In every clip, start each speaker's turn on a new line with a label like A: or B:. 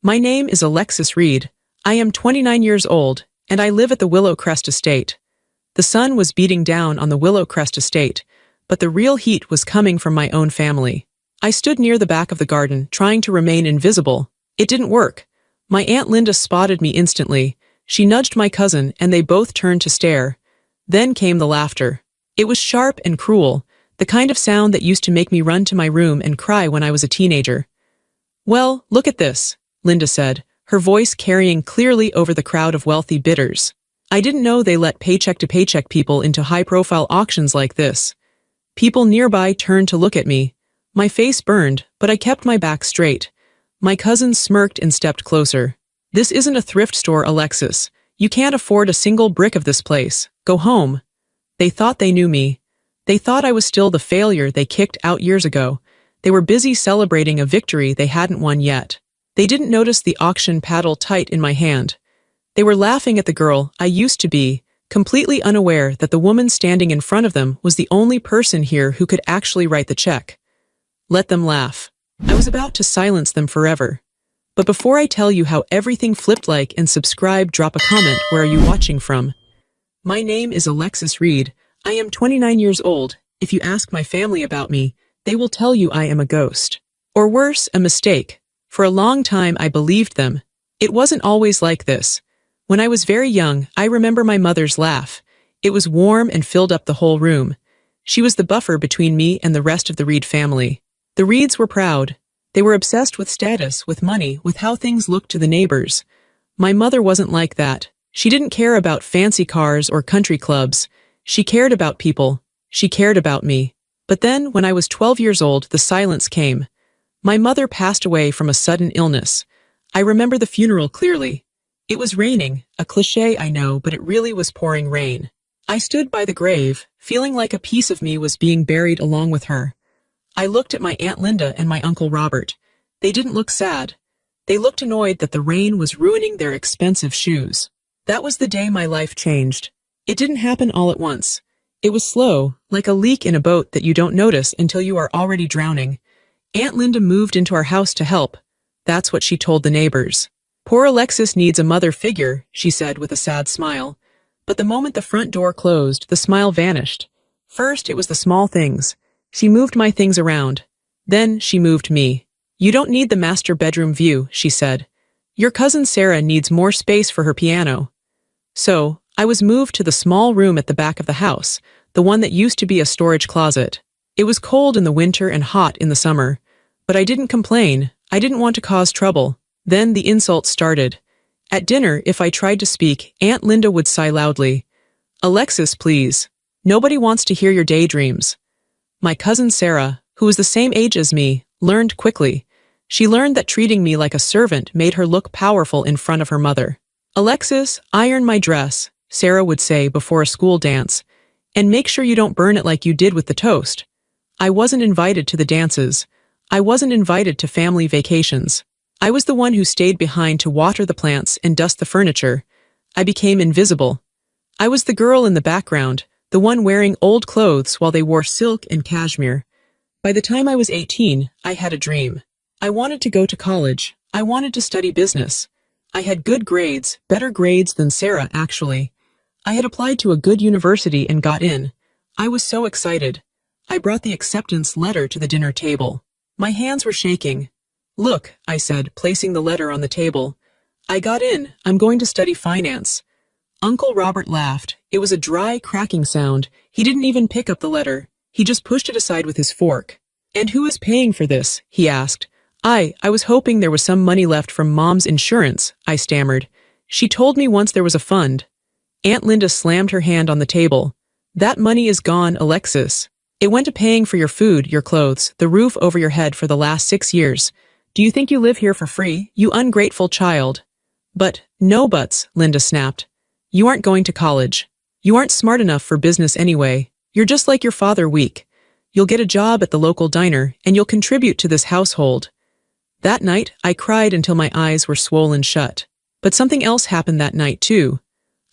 A: My name is Alexis Reed. I am 29 years old, and I live at the Willow Crest Estate. The sun was beating down on the Willow Crest Estate, but the real heat was coming from my own family. I stood near the back of the garden, trying to remain invisible. It didn't work. My Aunt Linda spotted me instantly. She nudged my cousin, and they both turned to stare. Then came the laughter. It was sharp and cruel, the kind of sound that used to make me run to my room and cry when I was a teenager. "Well, look at this," Linda said, her voice carrying clearly over the crowd of wealthy bidders. I didn't know they let paycheck-to-paycheck people into high-profile auctions like this. People nearby turned to look at me. My face burned, but I kept my back straight. My cousin smirked and stepped closer. "This isn't a thrift store, Alexis. You can't afford a single brick of this place. Go home." They thought they knew me. They thought I was still the failure they kicked out years ago. They were busy celebrating a victory they hadn't won yet. They didn't notice the auction paddle tight in my hand. They were laughing at the girl I used to be, completely unaware that the woman standing in front of them was the only person here who could actually write the check. Let them laugh. I was about to silence them forever. But before I tell you how everything flipped, like and subscribe, drop a comment. Where are you watching from? My name is Alexis Reed. I am 29 years old. If you ask my family about me, they will tell you I am a ghost. Or worse, a mistake. For a long time I believed them. It wasn't always like this. When I was very young, I remember my mother's laugh. It was warm and filled up the whole room. She was the buffer between me and the rest of the Reed family. The Reeds were proud. They were obsessed with status, with money, with how things looked to the neighbors. My mother wasn't like that. She didn't care about fancy cars or country clubs. She cared about people. She cared about me. But then, when I was 12 years old, the silence came. My mother passed away from a sudden illness. I remember the funeral clearly. It was raining, a cliché I know, but it really was pouring rain. I stood by the grave, feeling like a piece of me was being buried along with her. I looked at my Aunt Linda and my Uncle Robert. They didn't look sad. They looked annoyed that the rain was ruining their expensive shoes. That was the day my life changed. It didn't happen all at once. It was slow, like a leak in a boat that you don't notice until you are already drowning. Aunt Linda moved into our house to help. That's what she told the neighbors. "Poor Alexis needs a mother figure," she said with a sad smile. But the moment the front door closed, the smile vanished. First, it was the small things. She moved my things around. Then she moved me. "You don't need the master bedroom view," she said. "Your cousin Sarah needs more space for her piano." So, I was moved to the small room at the back of the house, the one that used to be a storage closet. It was cold in the winter and hot in the summer. But I didn't complain. I didn't want to cause trouble. Then the insults started. At dinner, if I tried to speak, Aunt Linda would sigh loudly. "Alexis, please. Nobody wants to hear your daydreams." My cousin Sarah, who was the same age as me, learned quickly. She learned that treating me like a servant made her look powerful in front of her mother. "Alexis, iron my dress," Sarah would say before a school dance, "and make sure you don't burn it like you did with the toast." I wasn't invited to the dances. I wasn't invited to family vacations. I was the one who stayed behind to water the plants and dust the furniture. I became invisible. I was the girl in the background, the one wearing old clothes while they wore silk and cashmere. By the time I was 18, I had a dream. I wanted to go to college. I wanted to study business. I had good grades, better grades than Sarah, actually. I had applied to a good university and got in. I was so excited. I brought the acceptance letter to the dinner table. My hands were shaking. "Look," I said, placing the letter on the table. "I got in. I'm going to study finance." Uncle Robert laughed. It was a dry, cracking sound. He didn't even pick up the letter. He just pushed it aside with his fork. "And who is paying for this?" he asked. I was hoping there was some money left from Mom's insurance," I stammered. "She told me once there was a fund." Aunt Linda slammed her hand on the table. "That money is gone, Alexis. It went to paying for your food, your clothes, the roof over your head for the last 6 years. Do you think you live here for free, you ungrateful child?" "But, no buts," Linda snapped. "You aren't going to college. You aren't smart enough for business anyway. You're just like your father, weak. You'll get a job at the local diner, and you'll contribute to this household." That night, I cried until my eyes were swollen shut. But something else happened that night, too.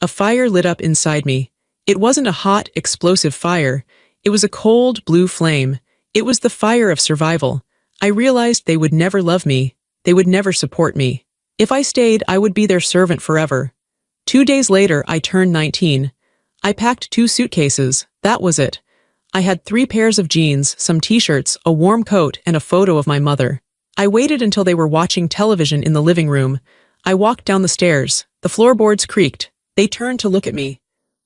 A: A fire lit up inside me. It wasn't a hot, explosive fire. It was a cold, blue flame. It was the fire of survival. I realized they would never love me. They would never support me. If I stayed, I would be their servant forever. 2 days later, I turned 19. I packed 2 suitcases, that was it. I had 3 pairs of jeans, some t-shirts, a warm coat, and a photo of my mother. I waited until they were watching television in the living room. I walked down the stairs. The floorboards creaked. They turned to look at me.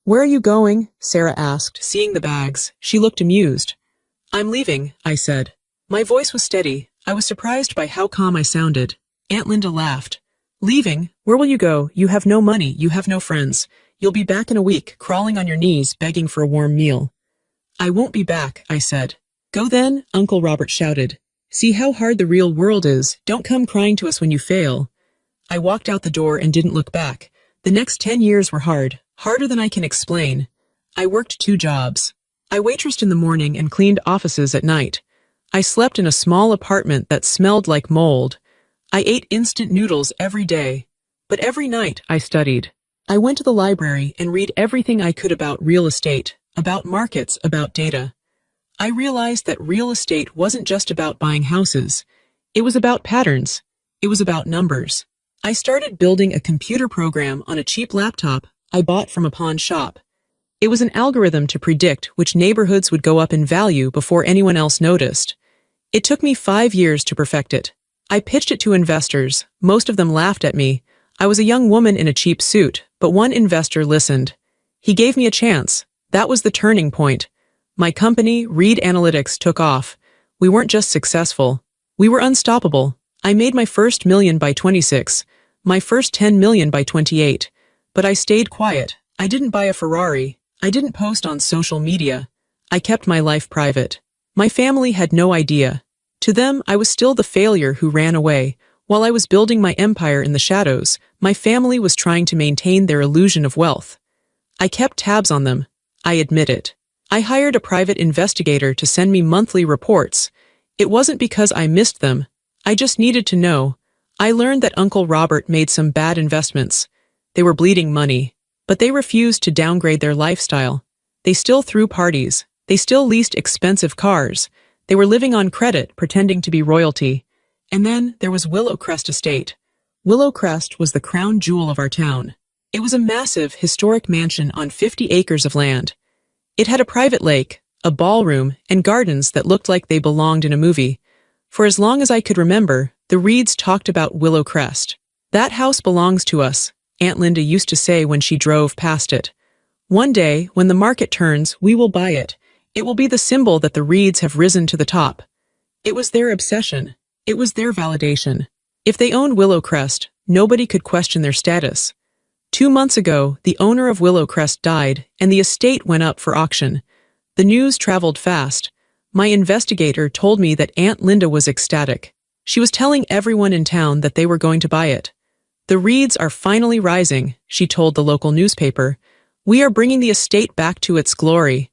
A: "Where are you going?" Sarah asked, seeing the bags. She looked amused. "I'm leaving," I said. My voice was steady. I was surprised by how calm I sounded. Aunt Linda laughed. "Leaving? Where will you go? You have no money, you have no friends. You'll be back in a week, crawling on your knees, begging for a warm meal." "I won't be back," I said. "Go then," Uncle Robert shouted. "See how hard the real world is. Don't come crying to us when you fail." I walked out the door and didn't look back. The next 10 years were hard, harder than I can explain. I worked 2 jobs. I waitressed in the morning and cleaned offices at night. I slept in a small apartment that smelled like mold. I ate instant noodles every day. But every night I studied. I went to the library and read everything I could about real estate, about markets, about data. I realized that real estate wasn't just about buying houses. It was about patterns. It was about numbers. I started building a computer program on a cheap laptop I bought from a pawn shop. It was an algorithm to predict which neighborhoods would go up in value before anyone else noticed. It took me 5 years to perfect it. I pitched it to investors. Most of them laughed at me. I was a young woman in a cheap suit, but one investor listened. He gave me a chance. That was the turning point. My company, Reed Analytics, took off. We weren't just successful. We were unstoppable. I made my first million by 26, my first 10 million by 28. But I stayed quiet. I didn't buy a Ferrari. I didn't post on social media. I kept my life private. My family had no idea. To them, I was still the failure who ran away. While I was building my empire in the shadows, my family was trying to maintain their illusion of wealth. I kept tabs on them. I admit it. I hired a private investigator to send me monthly reports. It wasn't because I missed them. I just needed to know. I learned that Uncle Robert made some bad investments. They were bleeding money. But they refused to downgrade their lifestyle. They still threw parties. They still leased expensive cars. They were living on credit, pretending to be royalty. And then there was Willow Crest Estate. Willow Crest was the crown jewel of our town. It was a massive, historic mansion on 50 acres of land. It had a private lake, a ballroom, and gardens that looked like they belonged in a movie. For as long as I could remember, the Reeds talked about Willow Crest. "That house belongs to us," Aunt Linda used to say when she drove past it. "One day, when the market turns, we will buy it. It will be the symbol that the Reeds have risen to the top." It was their obsession. It was their validation. If they owned Willow Crest, nobody could question their status. 2 months ago, the owner of Willow Crest died, and the estate went up for auction. The news traveled fast. My investigator told me that Aunt Linda was ecstatic. She was telling everyone in town that they were going to buy it. "The Reeds are finally rising," she told the local newspaper. "We are bringing the estate back to its glory."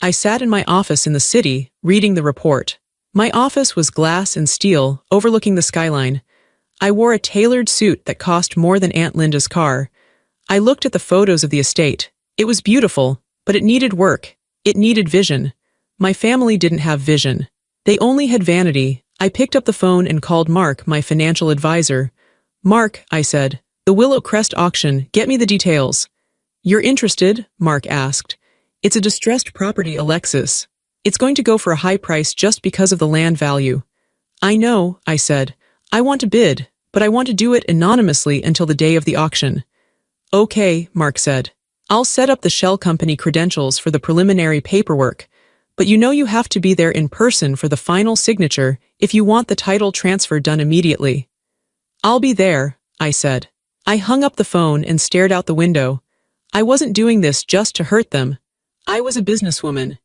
A: I sat in my office in the city, reading the report. My office was glass and steel, overlooking the skyline. I wore a tailored suit that cost more than Aunt Linda's car. I looked at the photos of the estate. It was beautiful, but it needed work. It needed vision. My family didn't have vision. They only had vanity. I picked up the phone and called Mark, my financial advisor. "Mark," I said, "the Willow Crest auction, get me the details." "You're interested?" Mark asked. "It's a distressed property, Alexis. It's going to go for a high price just because of the land value." "I know," I said. "I want to bid, but I want to do it anonymously until the day of the auction." "Okay," Mark said. "I'll set up the shell company credentials for the preliminary paperwork, but you have to be there in person for the final signature if you want the title transfer done immediately." "I'll be there," I said. I hung up the phone and stared out the window. I wasn't doing this just to hurt them. I was a businesswoman.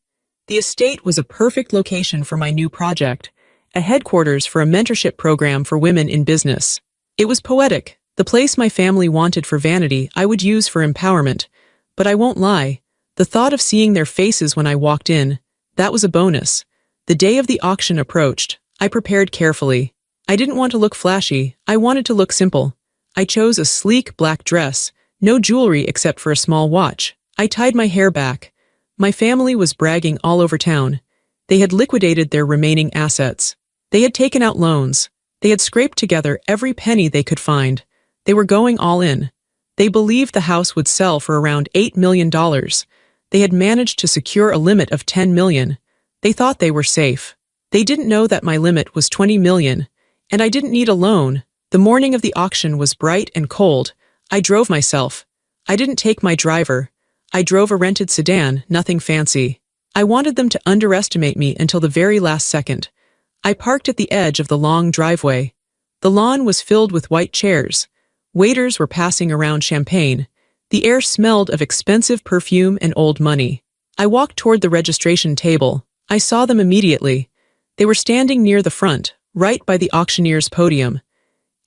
A: The estate was a perfect location for my new project, a headquarters for a mentorship program for women in business. It was poetic, the place my family wanted for vanity I would use for empowerment. But I won't lie, the thought of seeing their faces when I walked in, that was a bonus. The day of the auction approached. I prepared carefully. I didn't want to look flashy, I wanted to look simple. I chose a sleek black dress, no jewelry except for a small watch. I tied my hair back. My family was bragging all over town. They had liquidated their remaining assets. They had taken out loans. They had scraped together every penny they could find. They were going all in. They believed the house would sell for around $8 million. They had managed to secure a limit of $10 million. They thought they were safe. They didn't know that my limit was $20 million, and I didn't need a loan. The morning of the auction was bright and cold. I drove myself. I didn't take my driver. I drove a rented sedan, nothing fancy. I wanted them to underestimate me until the very last second. I parked at the edge of the long driveway. The lawn was filled with white chairs. Waiters were passing around champagne. The air smelled of expensive perfume and old money. I walked toward the registration table. I saw them immediately. They were standing near the front, right by the auctioneer's podium.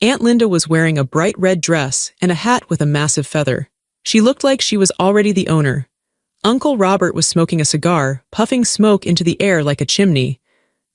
A: Aunt Linda was wearing a bright red dress and a hat with a massive feather. She looked like she was already the owner. Uncle Robert was smoking a cigar, puffing smoke into the air like a chimney.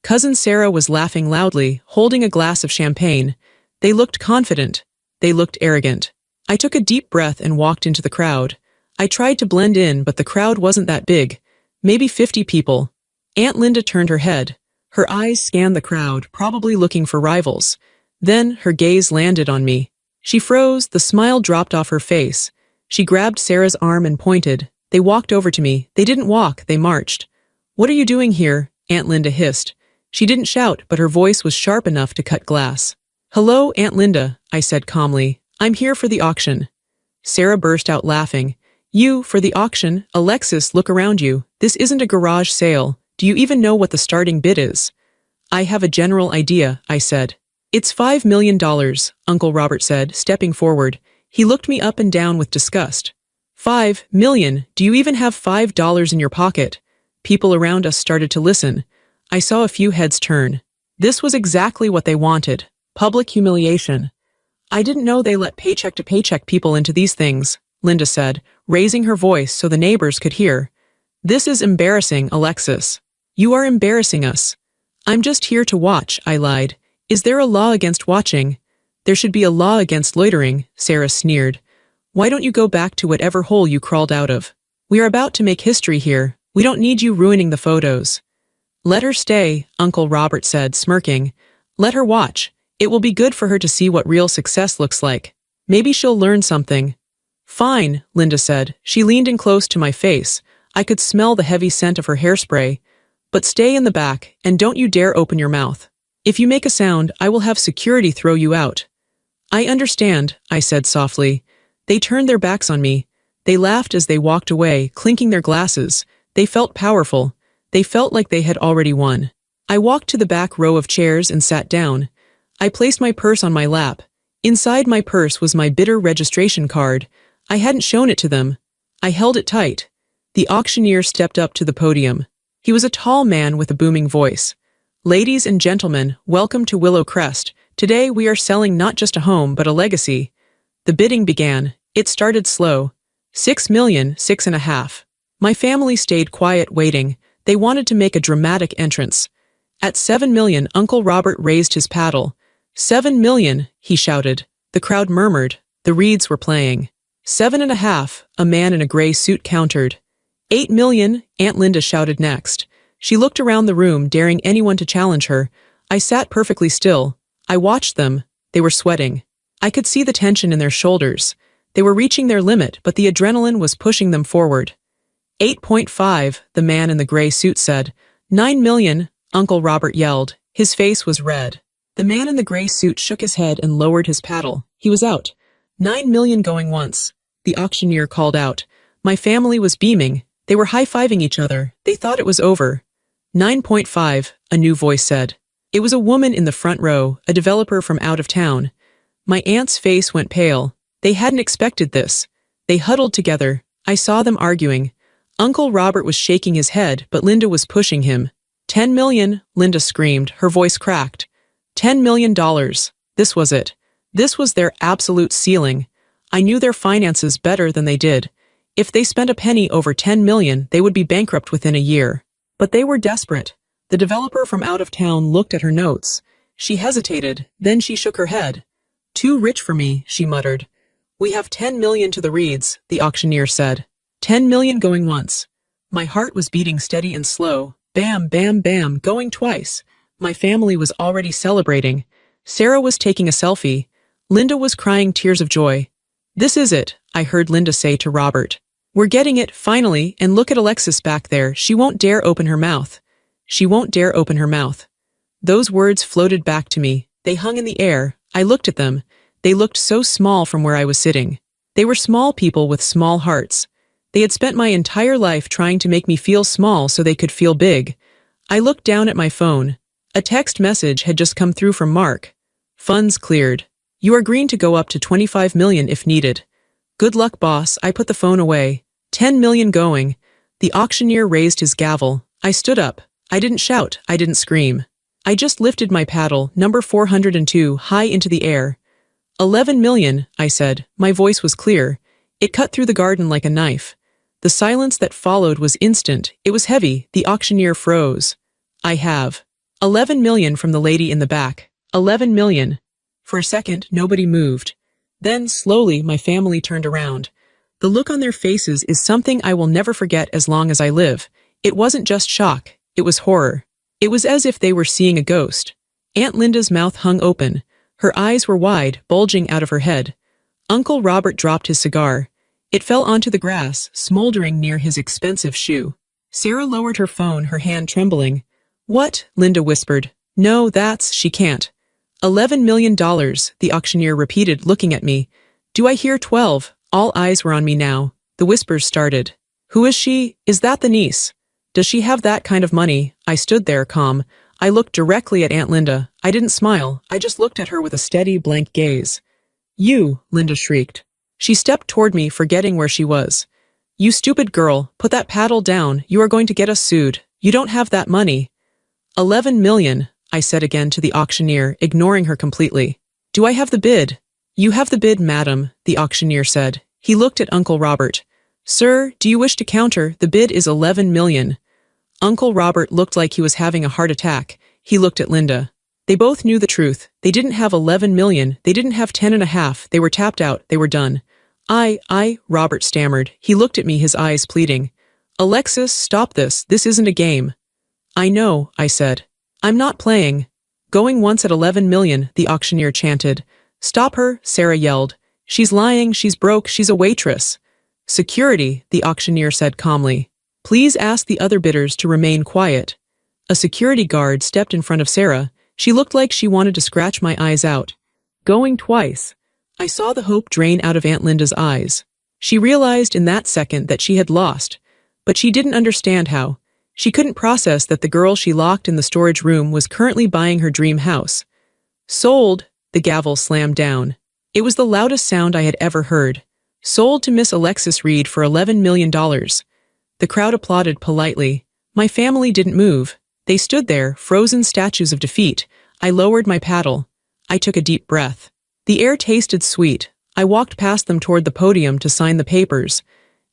A: Cousin Sarah was laughing loudly, holding a glass of champagne. They looked confident. They looked arrogant. I took a deep breath and walked into the crowd. I tried to blend in, but the crowd wasn't that big. Maybe 50 people. Aunt Linda turned her head. Her eyes scanned the crowd, probably looking for rivals. Then her gaze landed on me. She froze, the smile dropped off her face. She grabbed Sarah's arm and pointed. They walked over to me. They didn't walk, they marched. "What are you doing here?" Aunt Linda hissed. She didn't shout, but her voice was sharp enough to cut glass. "Hello, Aunt Linda," I said calmly. "I'm here for the auction." Sarah burst out laughing. "You, for the auction? Alexis, look around you. This isn't a garage sale. Do you even know what the starting bid is?" "I have a general idea," I said. "It's $5 million, Uncle Robert said, stepping forward. He looked me up and down with disgust. $5 million? Do you even have $5 in your pocket?" People around us started to listen. I saw a few heads turn. This was exactly what they wanted. Public humiliation. "I didn't know they let paycheck-to-paycheck people into these things," Linda said, raising her voice so the neighbors could hear. "This is embarrassing, Alexis. You are embarrassing us." "I'm just here to watch," I lied. "Is there a law against watching?" "There should be a law against loitering," Sarah sneered. "Why don't you go back to whatever hole you crawled out of? We are about to make history here. We don't need you ruining the photos." "Let her stay," Uncle Robert said, smirking. "Let her watch. It will be good for her to see what real success looks like. Maybe she'll learn something." "Fine," Linda said. She leaned in close to my face. I could smell the heavy scent of her hairspray. "But stay in the back, and don't you dare open your mouth. If you make a sound, I will have security throw you out." "I understand," I said softly. They turned their backs on me. They laughed as they walked away, clinking their glasses. They felt powerful. They felt like they had already won. I walked to the back row of chairs and sat down. I placed my purse on my lap. Inside my purse was my bidder registration card. I hadn't shown it to them. I held it tight. The auctioneer stepped up to the podium. He was a tall man with a booming voice. "Ladies and gentlemen, welcome to Willow Crest. Today we are selling not just a home but a legacy." The bidding began. It started slow. 6 million, 6.5. My family stayed quiet waiting. They wanted to make a dramatic entrance. At 7 million, Uncle Robert raised his paddle. 7 million, he shouted. The crowd murmured. The reeds were playing. 7.5, a man in a gray suit countered. 8 million, Aunt Linda shouted next. She looked around the room, daring anyone to challenge her. I sat perfectly still. I watched them. They were sweating. I could see the tension in their shoulders. They were reaching their limit, but the adrenaline was pushing them forward. 8.5, the man in the gray suit said. 9 million, Uncle Robert yelled. His face was red. The man in the gray suit shook his head and lowered his paddle. He was out. 9 million going once. The auctioneer called out. My family was beaming. They were high-fiving each other. They thought it was over. 9.5, a new voice said. It was a woman in the front row, a developer from out of town. My aunt's face went pale. They hadn't expected this. They huddled together. I saw them arguing. Uncle Robert was shaking his head, but Linda was pushing him. 10 million, Linda screamed, her voice cracked. $10 million. This was it. This was their absolute ceiling. I knew their finances better than they did. If they spent a penny over 10 million, they would be bankrupt within a year. But they were desperate. The developer from out of town looked at her notes. She hesitated, then she shook her head. Too rich for me, she muttered. We have 10 million to the reeds, the auctioneer said. 10 million going once. My heart was beating steady and slow. Bam, bam, bam, going twice. My family was already celebrating. Sarah was taking a selfie. Linda was crying tears of joy. "This is it," I heard Linda say to Robert. "We're getting it, finally, and look at Alexis back there. She won't dare open her mouth. She won't dare open her mouth." Those words floated back to me. They hung in the air. I looked at them. They looked so small from where I was sitting. They were small people with small hearts. They had spent my entire life trying to make me feel small so they could feel big. I looked down at my phone. A text message had just come through from Mark. "Funds cleared. You are green to go up to 25 million if needed." "Good luck, boss." I put the phone away. 10 million going. The auctioneer raised his gavel. I stood up. I didn't shout. I didn't scream. I just lifted my paddle, number 402, high into the air. 11 million, I said. My voice was clear. It cut through the garden like a knife. The silence that followed was instant. It was heavy. The auctioneer froze. "I have 11 million from the lady in the back. 11 million. For a second, nobody moved. Then, slowly, my family turned around. The look on their faces is something I will never forget as long as I live. It wasn't just shock. It was horror. It was as if they were seeing a ghost. Aunt Linda's mouth hung open. Her eyes were wide, bulging out of her head. Uncle Robert dropped his cigar. It fell onto the grass, smoldering near his expensive shoe. Sarah lowered her phone, her hand trembling. "What?" Linda whispered. "No, she can't." $11 million, the auctioneer repeated, looking at me. "Do I hear 12? All eyes were on me now. The whispers started. "Who is she? Is that the niece? Does she have that kind of money?" I stood there, calm. I looked directly at Aunt Linda. I didn't smile. I just looked at her with a steady, blank gaze. "You!" Linda shrieked. She stepped toward me, forgetting where she was. "You stupid girl, put that paddle down. You are going to get us sued. You don't have that money." 11 million, I said again to the auctioneer, ignoring her completely. "Do I have the bid?" "You have the bid, madam," the auctioneer said. He looked at Uncle Robert. "Sir, do you wish to counter? The bid is 11 million. Uncle Robert looked like he was having a heart attack. He looked at Linda. They both knew the truth. They didn't have 11 million. They didn't have 10.5. They were tapped out. They were done. Robert stammered. He looked at me, his eyes pleading. "Alexis, stop this. This isn't a game." "I know," I said. "I'm not playing." "Going once at 11 million, the auctioneer chanted. "Stop her," Sarah yelled. "She's lying. She's broke. She's a waitress." "Security," the auctioneer said calmly. "Please ask the other bidders to remain quiet." A security guard stepped in front of Sarah. She looked like she wanted to scratch my eyes out. "Going twice." I saw the hope drain out of Aunt Linda's eyes. She realized in that second that she had lost, but she didn't understand how. She couldn't process that the girl she locked in the storage room was currently buying her dream house. "Sold," the gavel slammed down. It was the loudest sound I had ever heard. "Sold to Miss Alexis Reed for $11 million. The crowd applauded politely. My family didn't move. They stood there, frozen statues of defeat. I lowered my paddle. I took a deep breath. The air tasted sweet. I walked past them toward the podium to sign the papers.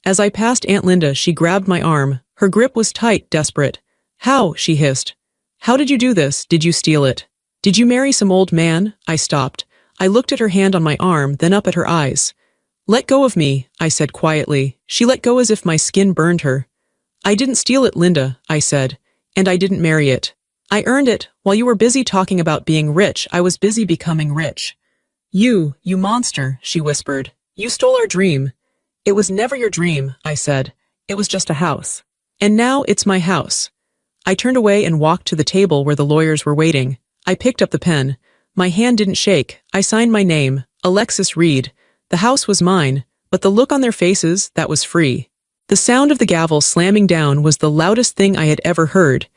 A: As I passed Aunt Linda, she grabbed my arm. Her grip was tight, desperate. "How?" she hissed. "How did you do this? Did you steal it? Did you marry some old man?" I stopped. I looked at her hand on my arm, then up at her eyes. "Let go of me," I said quietly. She let go as if my skin burned her. "I didn't steal it, Linda," I said. "And I didn't marry it. I earned it. While you were busy talking about being rich, I was busy becoming rich." You monster," she whispered. "You stole our dream." "It was never your dream," I said. "It was just a house. And now it's my house." I turned away and walked to the table where the lawyers were waiting. I picked up the pen. My hand didn't shake. I signed my name, Alexis Reed. The house was mine, but the look on their faces, that was free. The sound of the gavel slamming down was the loudest thing I had ever heard.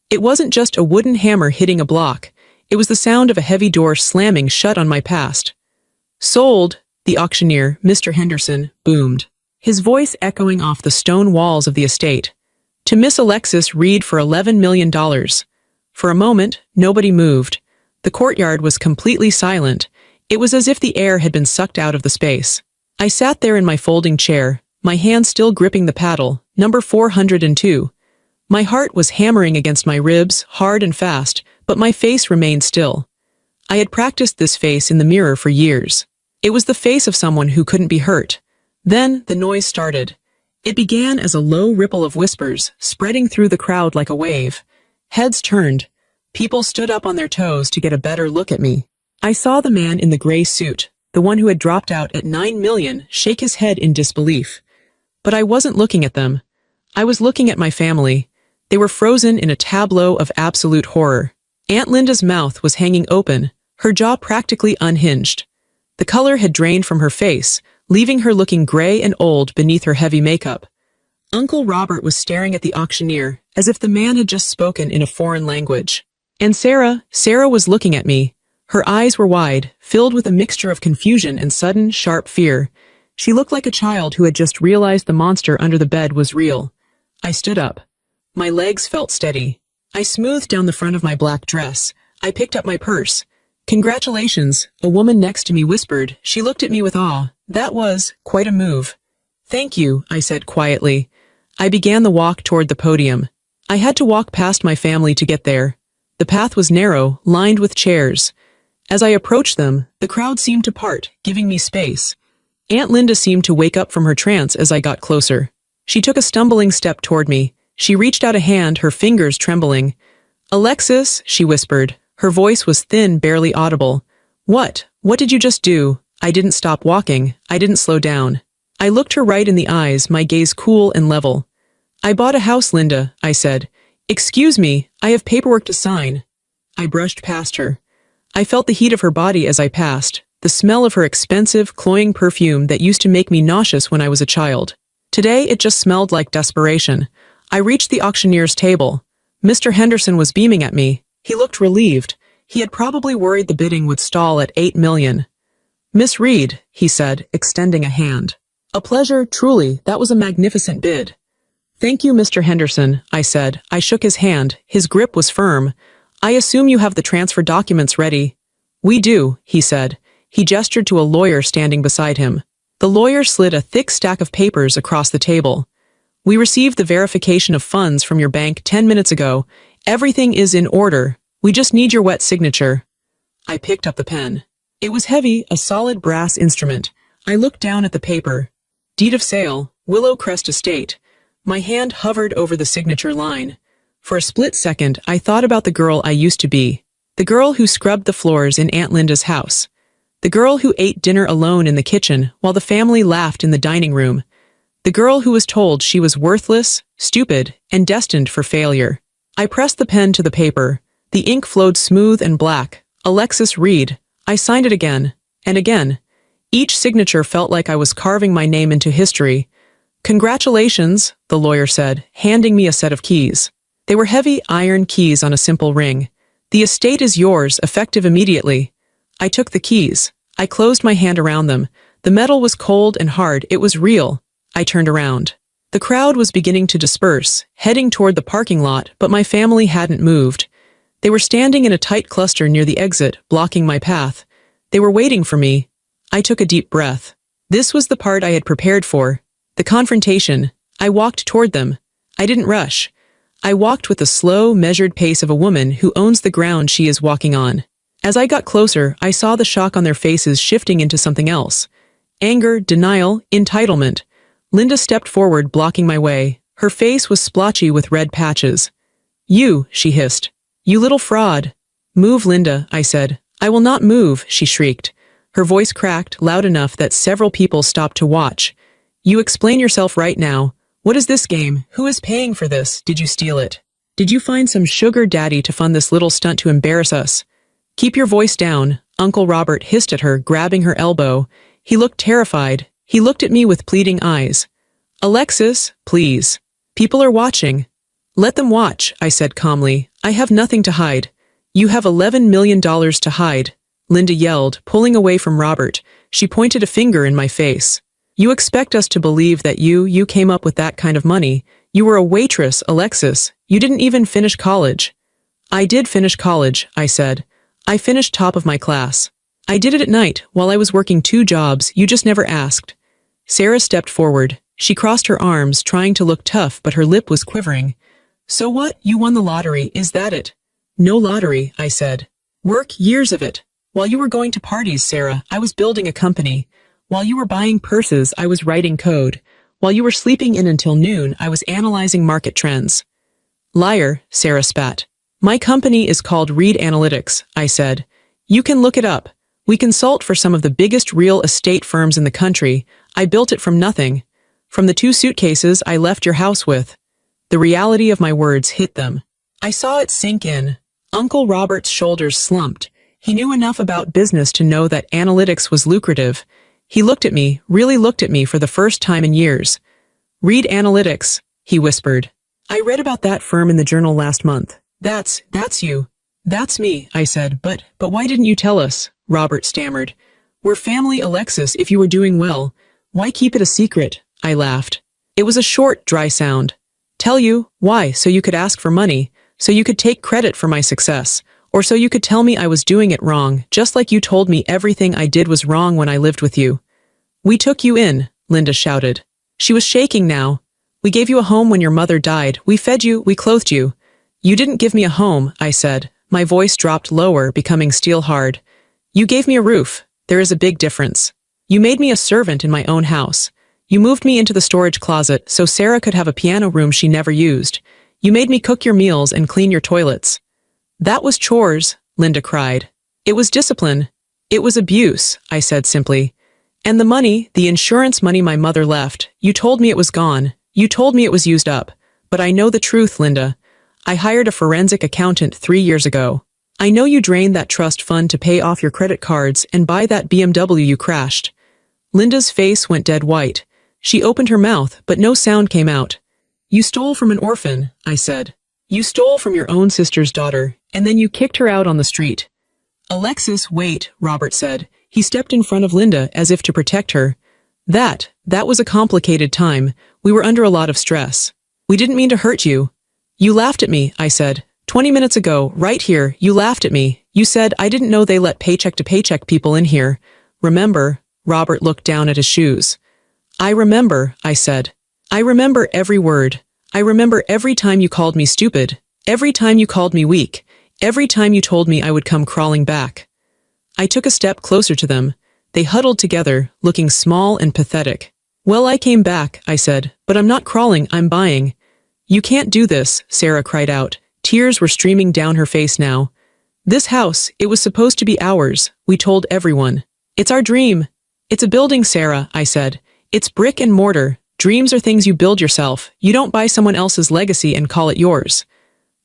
A: It wasn't just a wooden hammer hitting a block. It was the sound of a heavy door slamming shut on my past. "Sold," the auctioneer, Mr. Henderson, boomed, his voice echoing off the stone walls of the estate. "To Miss Alexis Reed for $11 million. For a moment, nobody moved. The courtyard was completely silent. It was as if the air had been sucked out of the space. I sat there in my folding chair, my hand still gripping the paddle, number 402. My heart was hammering against my ribs, hard and fast, but my face remained still. I had practiced this face in the mirror for years. It was the face of someone who couldn't be hurt. Then the noise started. It began as a low ripple of whispers, spreading through the crowd like a wave. Heads turned. People stood up on their toes to get a better look at me. I saw the man in the gray suit, the one who had dropped out at 9 million, shake his head in disbelief. But I wasn't looking at them. I was looking at my family. They were frozen in a tableau of absolute horror. Aunt Linda's mouth was hanging open, her jaw practically unhinged. The color had drained from her face, leaving her looking gray and old beneath her heavy makeup. Uncle Robert was staring at the auctioneer, as if the man had just spoken in a foreign language. And Sarah was looking at me. Her eyes were wide, filled with a mixture of confusion and sudden, sharp fear. She looked like a child who had just realized the monster under the bed was real. I stood up. My legs felt steady. I smoothed down the front of my black dress. I picked up my purse. "Congratulations," a woman next to me whispered. She looked at me with awe. That was quite a move. "Thank you," I said quietly. I began the walk toward the podium. I had to walk past my family to get there. The path was narrow, lined with chairs. As I approached them, the crowd seemed to part, giving me space. Aunt Linda seemed to wake up from her trance as I got closer. She took a stumbling step toward me. She reached out a hand, her fingers trembling. "Alexis," she whispered. Her voice was thin, barely audible. What did you just do?" I didn't stop walking. I didn't slow down. I looked her right in the eyes, my gaze cool and level. "I bought a house, Linda," I said. "Excuse me, I have paperwork to sign." I brushed past her. I felt the heat of her body as I passed, the smell of her expensive, cloying perfume that used to make me nauseous when I was a child. Today it just smelled like desperation. I reached the auctioneer's table. Mr. Henderson was beaming at me. He looked relieved. He had probably worried the bidding would stall at 8 million. "Miss Reed," he said, extending a hand. "A pleasure, truly. That was a magnificent bid." "Thank you, Mr. Henderson," I said. I shook his hand. His grip was firm. "I assume you have the transfer documents ready." "We do," he said. He gestured to a lawyer standing beside him. The lawyer slid a thick stack of papers across the table. "We received the verification of funds from your bank 10 minutes ago. Everything is in order. We just need your wet signature." I picked up the pen. It was heavy, a solid brass instrument. I looked down at the paper. "Deed of sale, Willow Crest Estate." My hand hovered over the signature line. For a split second, I thought about the girl I used to be. The girl who scrubbed the floors in Aunt Linda's house. The girl who ate dinner alone in the kitchen while the family laughed in the dining room. The girl who was told she was worthless, stupid, and destined for failure. I pressed the pen to the paper. The ink flowed smooth and black. Alexis Reed. I signed it again, and again. Each signature felt like I was carving my name into history. "Congratulations," the lawyer said, handing me a set of keys. They were heavy iron keys on a simple ring. "The estate is yours, effective immediately." I took the keys. I closed my hand around them. The metal was cold and hard. It was real. I turned around. The crowd was beginning to disperse, heading toward the parking lot, but my family hadn't moved. They were standing in a tight cluster near the exit, blocking my path. They were waiting for me. I took a deep breath. This was the part I had prepared for. The confrontation. I walked toward them. I didn't rush. I walked with the slow, measured pace of a woman who owns the ground she is walking on. As I got closer, I saw the shock on their faces shifting into something else. Anger, denial, entitlement. Linda stepped forward, blocking my way. Her face was splotchy with red patches. "You," she hissed. "You little fraud." "Move, Linda," I said. "I will not move," she shrieked. Her voice cracked, loud enough that several people stopped to watch. "You explain yourself right now. What is this game? Who is paying for this? Did you steal it? Did you find some sugar daddy to fund this little stunt to embarrass us?" "Keep your voice down," Uncle Robert hissed at her, grabbing her elbow. He looked terrified. He looked at me with pleading eyes. "Alexis, please. People are watching." "Let them watch," I said calmly. "I have nothing to hide." "You have $11 million to hide," Linda yelled, pulling away from Robert. She pointed a finger in my face. "You expect us to believe that you came up with that kind of money. You were a waitress, Alexis. You didn't even finish college." "I did finish college," I said. "I finished top of my class. I did it at night, while I was working 2 jobs. You just never asked." Sarah stepped forward. She crossed her arms, trying to look tough, but her lip was quivering. "So what? You won the lottery, is that it?" "No lottery," I said. "Work, years of it. While you were going to parties, Sarah, I was building a company. While you were buying purses, I was writing code. While you were sleeping in until noon, I was analyzing market trends." "Liar," Sarah spat. "My company is called Reed Analytics," I said. "You can look it up. We consult for some of the biggest real estate firms in the country. I built it from nothing. From the 2 suitcases I left your house with. The reality of my words hit them. I saw it sink in. Uncle Robert's shoulders slumped. He knew enough about business to know that analytics was lucrative. He looked at me, really looked at me for the first time in years. "Read Analytics," he whispered. "I read about that firm in the journal last month." That's you. "That's me," I said. But why didn't you tell us?" Robert stammered. "We're family, Alexis, if you were doing well. Why keep it a secret?" I laughed. It was a short, dry sound. "Tell you? Why? So you could ask for money, so you could take credit for my success, or so you could tell me I was doing it wrong, just like you told me everything I did was wrong when I lived with you." "We took you in," Linda shouted. She was shaking now. "We gave you a home when your mother died. We fed you, we clothed you." "You didn't give me a home," I said. My voice dropped lower, becoming steel-hard. "You gave me a roof. There is a big difference. You made me a servant in my own house. You moved me into the storage closet so Sarah could have a piano room she never used. You made me cook your meals and clean your toilets." "That was chores," Linda cried. "It was discipline. It was abuse," I said simply. "And the money, the insurance money my mother left, you told me it was gone. You told me it was used up. But I know the truth, Linda. I hired a forensic accountant 3 years ago. I know you drained that trust fund to pay off your credit cards and buy that BMW you crashed." Linda's face went dead white. She opened her mouth, but no sound came out. "You stole from an orphan," I said. "You stole from your own sister's daughter, and then you kicked her out on the street." "Alexis, wait," Robert said. He stepped in front of Linda as if to protect her. That was a complicated time. We were under a lot of stress. We didn't mean to hurt you." "You laughed at me," I said. 20 minutes ago, right here, you laughed at me. You said I didn't know they let paycheck-to-paycheck people in here. Remember?" Robert looked down at his shoes. "I remember," I said. "I remember every word. I remember every time you called me stupid. Every time you called me weak. Every time you told me I would come crawling back." I took a step closer to them. They huddled together, looking small and pathetic. "Well, I came back," I said, "but I'm not crawling, I'm buying." "You can't do this," Sarah cried out. Tears were streaming down her face now. "This house, it was supposed to be ours. We told everyone. It's our dream." "It's a building, Sarah," I said. "It's brick and mortar. Dreams are things you build yourself. You don't buy someone else's legacy and call it yours."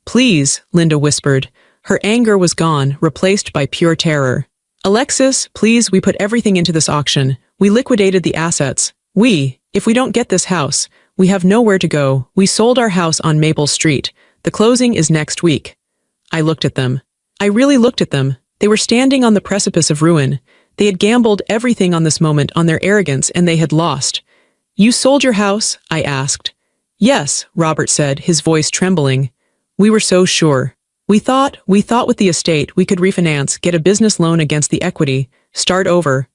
A: "Please," Linda whispered. Her anger was gone, replaced by pure terror. "Alexis, please, we put everything into this auction. We liquidated the assets. If we don't get this house, we have nowhere to go. We sold our house on Maple Street. The closing is next week." I looked at them. I really looked at them. They were standing on the precipice of ruin. They had gambled everything on this moment, on their arrogance, and they had lost. "You sold your house?" I asked. "Yes," Robert said, his voice trembling. "We were so sure. We thought with the estate we could refinance, get a business loan against the equity, start over."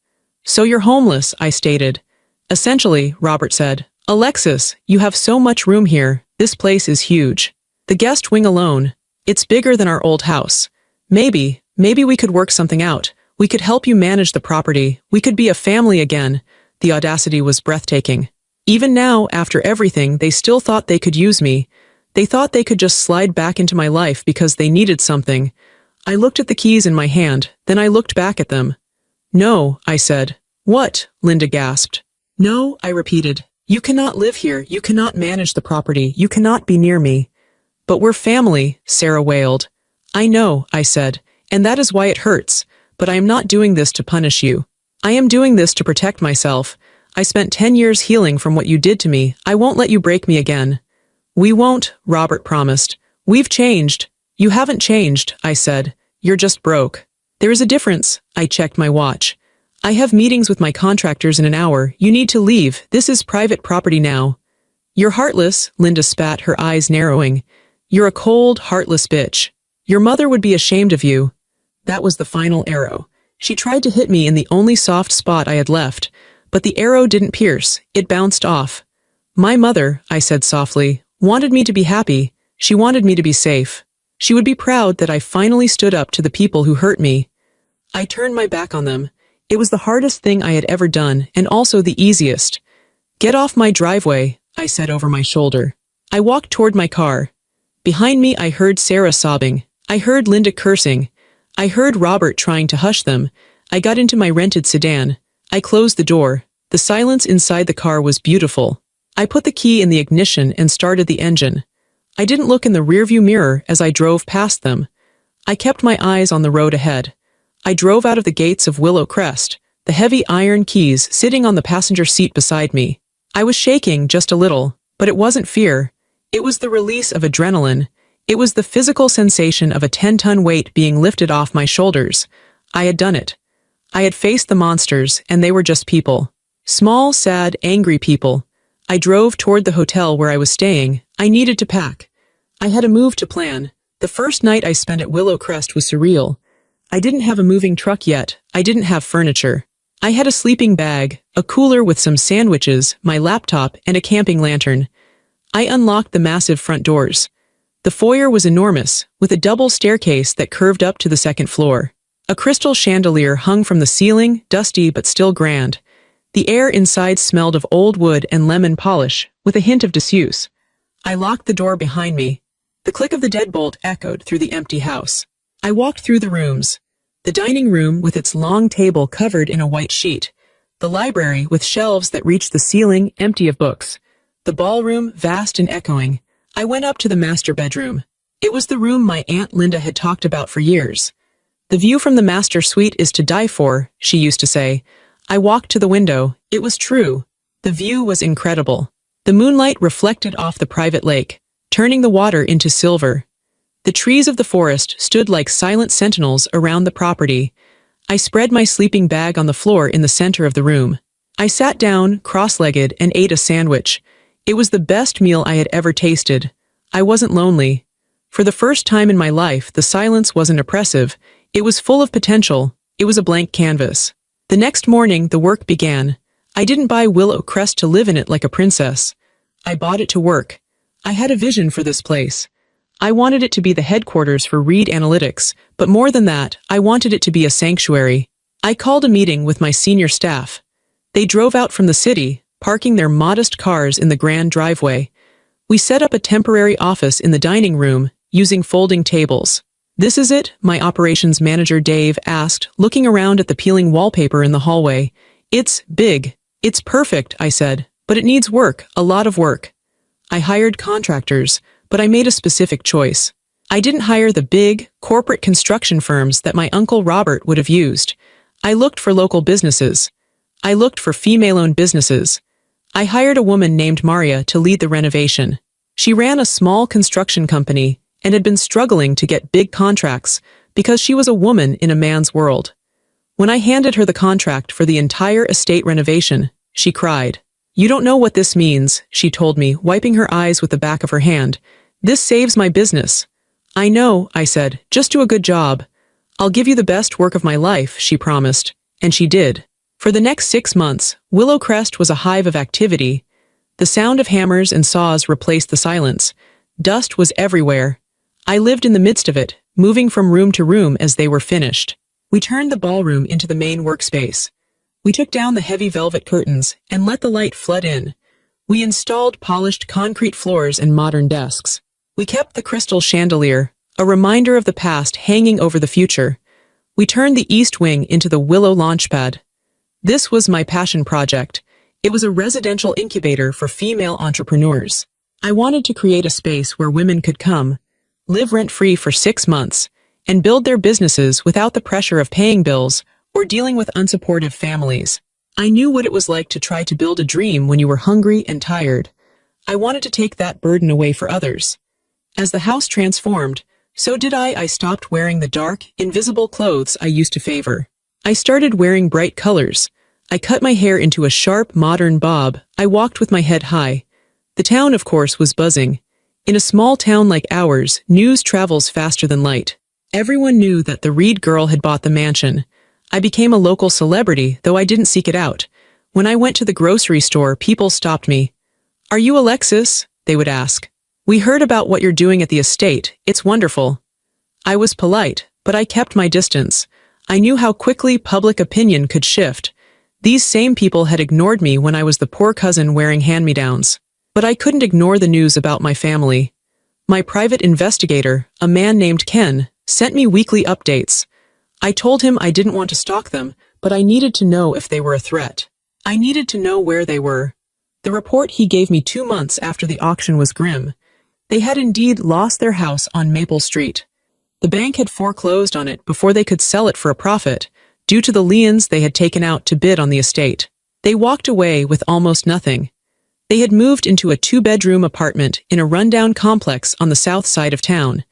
A: "So you're homeless," I stated. "Essentially," Robert said. "Alexis, you have so much room here. This place is huge. The guest wing alone. It's bigger than our old house. Maybe we could work something out. We could help you manage the property. We could be a family again." The audacity was breathtaking. Even now, after everything, they still thought they could use me. They thought they could just slide back into my life because they needed something. I looked at the keys in my hand, then I looked back at them. "No," I said. "What?" Linda gasped. "No," I repeated. "You cannot live here. You cannot manage the property. You cannot be near me." "But we're family," Sarah wailed. "I know," I said, "and that is why it hurts. But I am not doing this to punish you. I am doing this to protect myself. I spent 10 years healing from what you did to me. I won't let you break me again." "We won't," Robert promised. "We've changed." "You haven't changed," I said. "You're just broke." "There is a difference." I checked my watch. "I have meetings with my contractors in an hour. You need to leave. This is private property now." "You're heartless," Linda spat, her eyes narrowing. "You're a cold, heartless bitch. Your mother would be ashamed of you." That was the final arrow. She tried to hit me in the only soft spot I had left, but the arrow didn't pierce. It bounced off. "My mother," I said softly, "wanted me to be happy. She wanted me to be safe. She would be proud that I finally stood up to the people who hurt me." I turned my back on them. It was the hardest thing I had ever done, and also the easiest. "Get off my driveway," I said over my shoulder. I walked toward my car. Behind me I heard Sarah sobbing. I heard Linda cursing. I heard Robert trying to hush them. I got into my rented sedan. I closed the door. The silence inside the car was beautiful. I put the key in the ignition and started the engine. I didn't look in the rearview mirror as I drove past them. I kept my eyes on the road ahead. I drove out of the gates of Willow Crest, the heavy iron keys sitting on the passenger seat beside me. I was shaking just a little, but it wasn't fear. It was the release of adrenaline. It was the physical sensation of a 10-ton weight being lifted off my shoulders. I had done it. I had faced the monsters, and they were just people. Small, sad, angry people. I drove toward the hotel where I was staying. I needed to pack. I had a move to plan. The first night I spent at Willow Crest was surreal. I didn't have a moving truck yet. I didn't have furniture. I had a sleeping bag, a cooler with some sandwiches, my laptop, and a camping lantern. I unlocked the massive front doors. The foyer was enormous, with a double staircase that curved up to the second floor. A crystal chandelier hung from the ceiling, dusty but still grand. The air inside smelled of old wood and lemon polish, with a hint of disuse. I locked the door behind me. The click of the deadbolt echoed through the empty house. I walked through the rooms. The dining room with its long table covered in a white sheet. The library with shelves that reached the ceiling, empty of books. The ballroom, vast and echoing. I went up to the master bedroom. It was the room my Aunt Linda had talked about for years. The view from the master suite is to die for, she used to say. I walked to the window. It was true. The view was incredible. The moonlight reflected off the private lake, turning the water into silver. The trees of the forest stood like silent sentinels around the property. I spread my sleeping bag on the floor in the center of the room. I sat down, cross-legged, and ate a sandwich. It was the best meal I had ever tasted. I wasn't lonely. For the first time in my life, the silence wasn't oppressive. It was full of potential. It was a blank canvas. The next morning, the work began. I didn't buy Willow Crest to live in it like a princess. I bought it to work. I had a vision for this place. I wanted it to be the headquarters for Reed Analytics, but more than that, I wanted it to be a sanctuary. I called a meeting with my senior staff. They drove out from the city, parking their modest cars in the grand driveway. We set up a temporary office in the dining room, using folding tables. "This is it?" my operations manager Dave asked, looking around at the peeling wallpaper in the hallway. "It's big. It's perfect," I said, "but it needs work, a lot of work." I hired contractors, but I made a specific choice. I didn't hire the big, corporate construction firms that my Uncle Robert would have used. I looked for local businesses. I looked for female-owned businesses. I hired a woman named Maria to lead the renovation. She ran a small construction company and had been struggling to get big contracts because she was a woman in a man's world. When I handed her the contract for the entire estate renovation, she cried. "You don't know what this means," she told me, wiping her eyes with the back of her hand. "This saves my business." "I know," I said, "just do a good job." "I'll give you the best work of my life," she promised. And she did. For the next 6 months, Willow Crest was a hive of activity. The sound of hammers and saws replaced the silence. Dust was everywhere. I lived in the midst of it, moving from room to room as they were finished. We turned the ballroom into the main workspace. We took down the heavy velvet curtains and let the light flood in. We installed polished concrete floors and modern desks. We kept the crystal chandelier, a reminder of the past hanging over the future. We turned the east wing into the Willow Launchpad. This was my passion project. It was a residential incubator for female entrepreneurs. I wanted to create a space where women could come, live rent-free for 6 months, and build their businesses without the pressure of paying bills or dealing with unsupportive families. I knew what it was like to try to build a dream when you were hungry and tired. I wanted to take that burden away for others. As the house transformed, so did I. I stopped wearing the dark, invisible clothes I used to favor. I started wearing bright colors. I cut my hair into a sharp, modern bob. I walked with my head high. The town, of course, was buzzing. In a small town like ours, news travels faster than light. Everyone knew that the Reed girl had bought the mansion. I became a local celebrity, though I didn't seek it out. When I went to the grocery store, people stopped me. "Are you Alexis?" they would ask. "We heard about what you're doing at the estate. It's wonderful." I was polite, but I kept my distance. I knew how quickly public opinion could shift. These same people had ignored me when I was the poor cousin wearing hand-me-downs. But I couldn't ignore the news about my family. My private investigator, a man named Ken, sent me weekly updates. I told him I didn't want to stalk them, but I needed to know if they were a threat. I needed to know where they were. The report he gave me 2 months after the auction was grim. They had indeed lost their house on Maple Street. The bank had foreclosed on it before they could sell it for a profit, due to the liens they had taken out to bid on the estate. They walked away with almost nothing. They had moved into a 2-bedroom apartment in a rundown complex on the south side of town.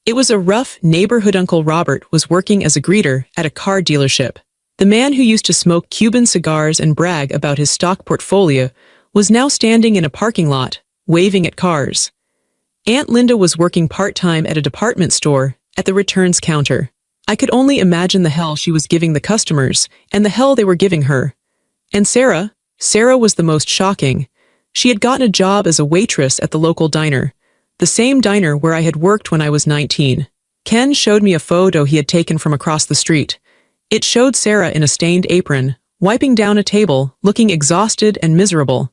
A: It was a rough neighborhood. Uncle Robert was working as a greeter at a car dealership. The man who used to smoke Cuban cigars and brag about his stock portfolio was now standing in a parking lot, waving at cars. Aunt Linda was working part-time at a department store at the returns counter. I could only imagine the hell she was giving the customers and the hell they were giving her. And Sarah was the most shocking. She had gotten a job as a waitress at the local diner, the same diner where I had worked when I was 19. Ken showed me a photo he had taken from across the street. It showed Sarah in a stained apron, wiping down a table, looking exhausted and miserable.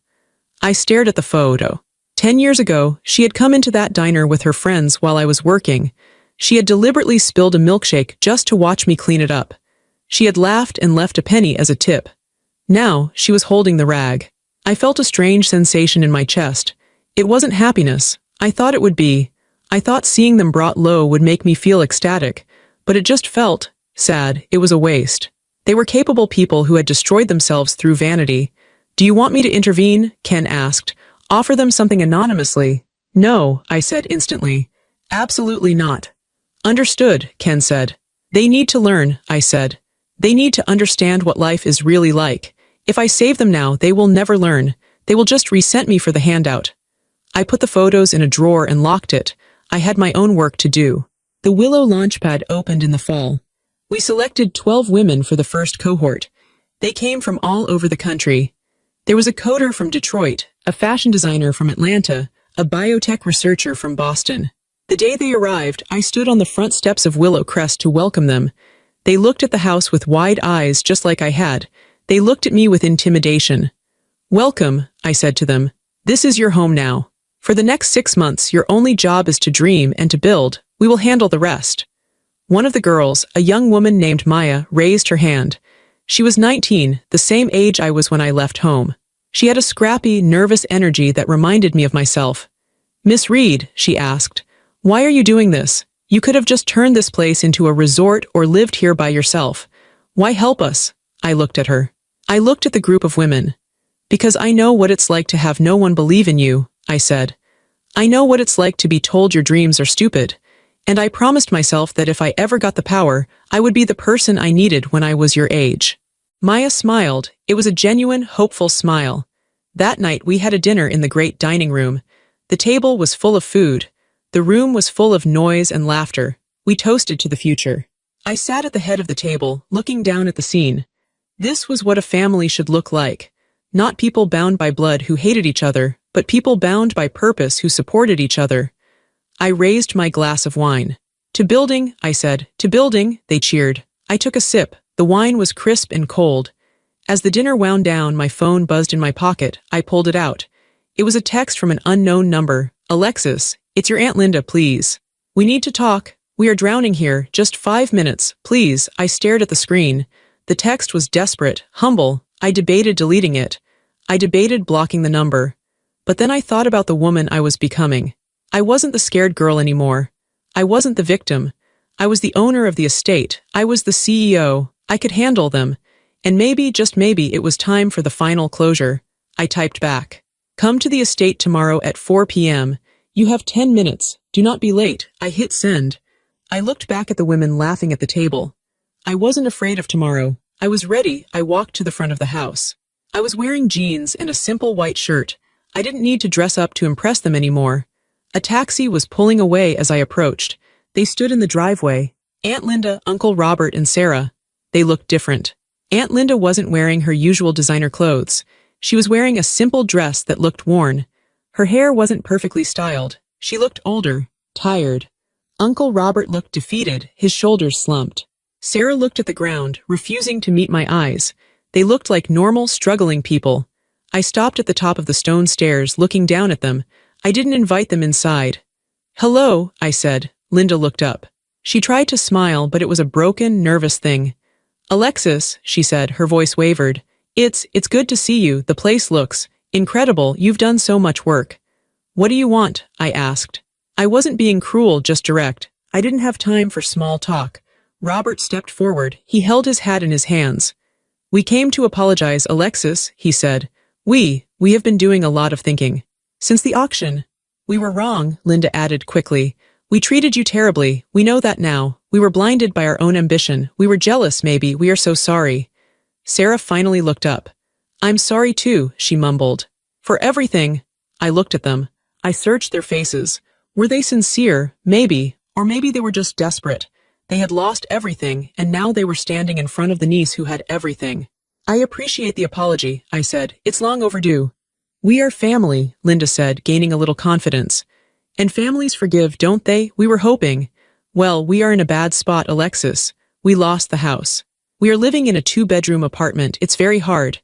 A: I stared at the photo. 10 years ago, she had come into that diner with her friends while I was working. She had deliberately spilled a milkshake just to watch me clean it up. She had laughed and left a penny as a tip. Now, she was holding the rag. I felt a strange sensation in my chest. It wasn't happiness. I thought it would be. I thought seeing them brought low would make me feel ecstatic, but it just felt sad. It was a waste. They were capable people who had destroyed themselves through vanity. "Do you want me to intervene?" Ken asked. "Offer them something anonymously?" "No," I said instantly. "Absolutely not." "Understood," Ken said. "They need to learn," I said. "They need to understand what life is really like. If I save them now, they will never learn. They will just resent me for the handout." I put the photos in a drawer and locked it. I had my own work to do. The Willow Launchpad opened in the fall. We selected 12 women for the first cohort. They came from all over the country. There was a coder from Detroit, a fashion designer from Atlanta, a biotech researcher from Boston. The day they arrived, I stood on the front steps of Willow Crest to welcome them. They looked at the house with wide eyes just like I had. They looked at me with intimidation. "Welcome," I said to them. "This is your home now. For the next 6 months, your only job is to dream and to build. We will handle the rest." One of the girls, a young woman named Maya, raised her hand. She was 19, the same age I was when I left home. She had a scrappy, nervous energy that reminded me of myself. "Miss Reed," she asked, "why are you doing this? You could have just turned this place into a resort or lived here by yourself. Why help us?" I looked at her. I looked at the group of women. "Because I know what it's like to have no one believe in you," I said. "I know what it's like to be told your dreams are stupid. And I promised myself that if I ever got the power, I would be the person I needed when I was your age." Maya smiled. It was a genuine, hopeful smile. That night we had a dinner in the great dining room. The table was full of food. The room was full of noise and laughter. We toasted to the future. I sat at the head of the table, looking down at the scene. This was what a family should look like. Not people bound by blood who hated each other, but people bound by purpose who supported each other. I raised my glass of wine. "To building," I said. "To building," they cheered. I took a sip. The wine was crisp and cold. As the dinner wound down, my phone buzzed in my pocket. I pulled it out. It was a text from an unknown number. "Alexis, it's your Aunt Linda, please. We need to talk. We are drowning here. Just 5 minutes, please." I stared at the screen. The text was desperate, humble. I debated deleting it. I debated blocking the number. But then I thought about the woman I was becoming. I wasn't the scared girl anymore. I wasn't the victim. I was the owner of the estate. I was the CEO. I could handle them. And maybe, just maybe, it was time for the final closure. I typed back. "Come to the estate tomorrow at 4 p.m. You have 10 minutes. Do not be late." I hit send. I looked back at the women laughing at the table. I wasn't afraid of tomorrow. I was ready. I walked to the front of the house. I was wearing jeans and a simple white shirt. I didn't need to dress up to impress them anymore. A taxi was pulling away as I approached. They stood in the driveway. Aunt Linda, Uncle Robert, and Sarah. They looked different. Aunt Linda wasn't wearing her usual designer clothes. She was wearing a simple dress that looked worn. Her hair wasn't perfectly styled. She looked older, tired. Uncle Robert looked defeated, his shoulders slumped. Sarah looked at the ground, refusing to meet my eyes. They looked like normal, struggling people. I stopped at the top of the stone stairs, looking down at them. I didn't invite them inside. "Hello," I said. Linda looked up. She tried to smile, but it was a broken, nervous thing. Alexis, she said, her voice wavered. It's good to see you. The place looks incredible. You've done so much work. What do you want? I asked. I wasn't being cruel, just direct. I didn't have time for small talk. Robert stepped forward. He held his hat in his hands. We came to apologize, Alexis, he said. We have been doing a lot of thinking. Since the auction. We were wrong, Linda added quickly. We treated you terribly. We know that now. We were blinded by our own ambition. We were jealous, maybe. We are so sorry. Sarah finally looked up. I'm sorry too, she mumbled. For everything. I looked at them. I searched their faces. Were they sincere? Maybe. Or maybe they were just desperate. They had lost everything, and now they were standing in front of the niece who had everything. I appreciate the apology, I said. It's long overdue. We are family, Linda said, gaining a little confidence. And families forgive, don't they? We were hoping. Well, we are in a bad spot, Alexis. We lost the house. We are living in a 2-bedroom apartment. It's very hard.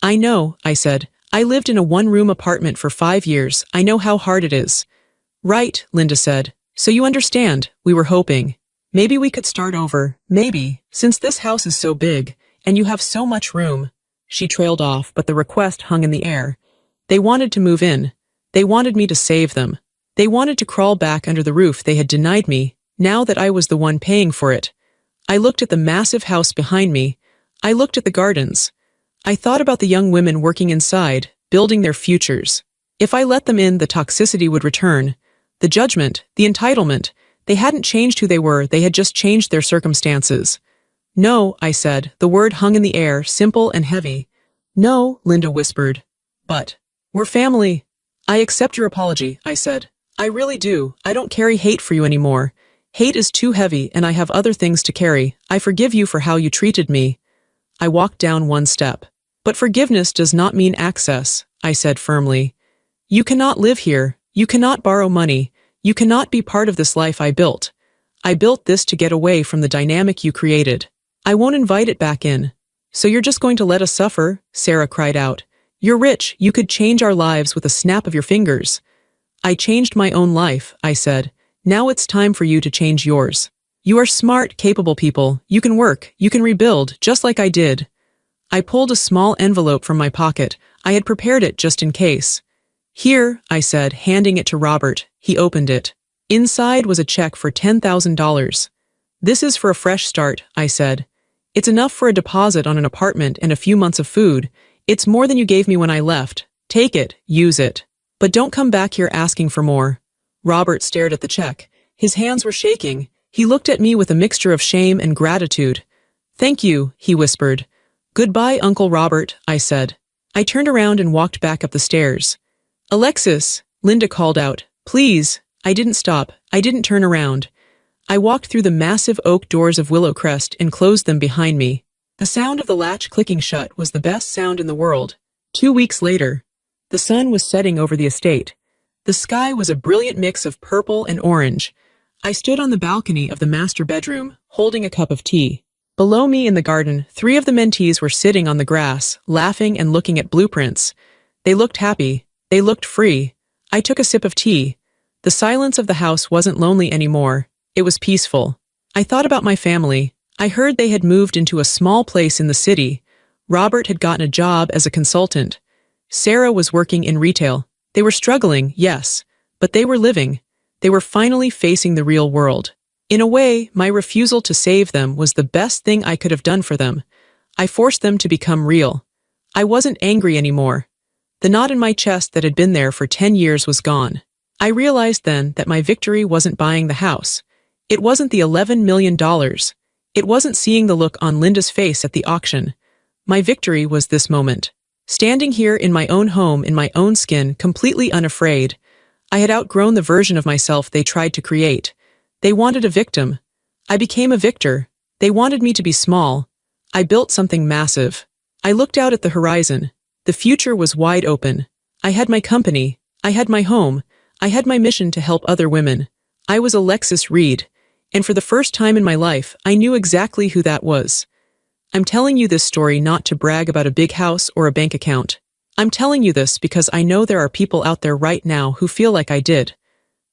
A: I know, I said. I lived in a 1-room apartment for 5 years. I know how hard it is. Right, Linda said. So you understand. We were hoping. Maybe we could start over. Maybe. Since this house is so big, and you have so much room. She trailed off, but the request hung in the air. They wanted to move in. They wanted me to save them. They wanted to crawl back under the roof they had denied me, now that I was the one paying for it. I looked at the massive house behind me. I looked at the gardens. I thought about the young women working inside, building their futures. If I let them in, the toxicity would return. The judgment, the entitlement. They hadn't changed who they were, they had just changed their circumstances. No, I said. The word hung in the air, simple and heavy. No, Linda whispered. But we're family. I accept your apology, I said. I really do. I don't carry hate for you anymore. Hate is too heavy, and I have other things to carry. I forgive you for how you treated me. I walked down one step. But forgiveness does not mean access, I said firmly. You cannot live here. You cannot borrow money. You cannot be part of this life I built. I built this to get away from the dynamic you created. I won't invite it back in. So you're just going to let us suffer? Sarah cried out. You're rich. You could change our lives with a snap of your fingers. I changed my own life, I said. Now it's time for you to change yours. You are smart, capable people. You can work. You can rebuild, just like I did. I pulled a small envelope from my pocket. I had prepared it just in case. Here, I said, handing it to Robert. He opened it. Inside was a check for $10,000. This is for a fresh start, I said. It's enough for a deposit on an apartment and a few months of food. It's more than you gave me when I left. Take it, use it. But don't come back here asking for more. Robert stared at the check. His hands were shaking. He looked at me with a mixture of shame and gratitude. Thank you, he whispered. Goodbye, Uncle Robert, I said. I turned around and walked back up the stairs. Alexis, Linda called out. Please. I didn't stop. I didn't turn around. I walked through the massive oak doors of Willowcrest and closed them behind me. The sound of the latch clicking shut was the best sound in the world. 2 weeks later, the sun was setting over the estate. The sky was a brilliant mix of purple and orange. I stood on the balcony of the master bedroom, holding a cup of tea. Below me in the garden, 3 of the mentees were sitting on the grass, laughing and looking at blueprints. They looked happy. They looked free. I took a sip of tea. The silence of the house wasn't lonely anymore. It was peaceful. I thought about my family. I heard they had moved into a small place in the city. Robert had gotten a job as a consultant. Sarah was working in retail. They were struggling, yes, but they were living. They were finally facing the real world. In a way, my refusal to save them was the best thing I could have done for them. I forced them to become real. I wasn't angry anymore. The knot in my chest that had been there for 10 years was gone. I realized then that my victory wasn't buying the house. It wasn't the $11 million. It wasn't seeing the look on Linda's face at the auction. My victory was this moment. Standing here in my own home, in my own skin, completely unafraid. I had outgrown the version of myself they tried to create. They wanted a victim. I became a victor. They wanted me to be small. I built something massive. I looked out at the horizon. The future was wide open. I had my company. I had my home. I had my mission to help other women. I was Alexis Reed. And for the first time in my life, I knew exactly who that was. I'm telling you this story not to brag about a big house or a bank account. I'm telling you this because I know there are people out there right now who feel like I did.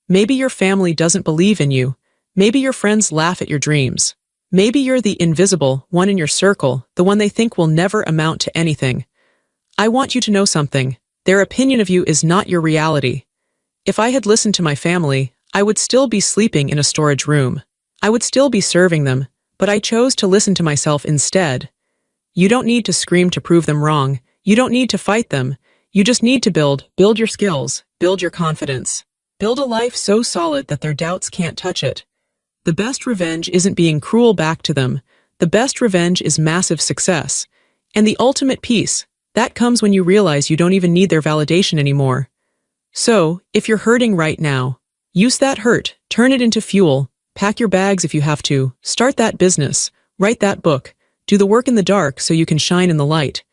A: Maybe your family doesn't believe in you. Maybe your friends laugh at your dreams. Maybe you're the invisible one in your circle, the one they think will never amount to anything. I want you to know something. Their opinion of you is not your reality. If I had listened to my family, I would still be sleeping in a storage room. I would still be serving them, but I chose to listen to myself instead. You don't need to scream to prove them wrong. You don't need to fight them. You just need to build your skills, build your confidence. Build a life so solid that their doubts can't touch it. The best revenge isn't being cruel back to them. The best revenge is massive success. And the ultimate peace, that comes when you realize you don't even need their validation anymore. So, if you're hurting right now, use that hurt, turn it into fuel, pack your bags if you have to, start that business, write that book, do the work in the dark so you can shine in the light.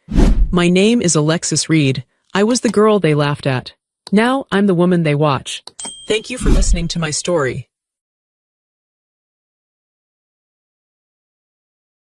A: My name is Alexis Reed. I was the girl they laughed at. Now I'm the woman they watch. Thank you for listening to my story.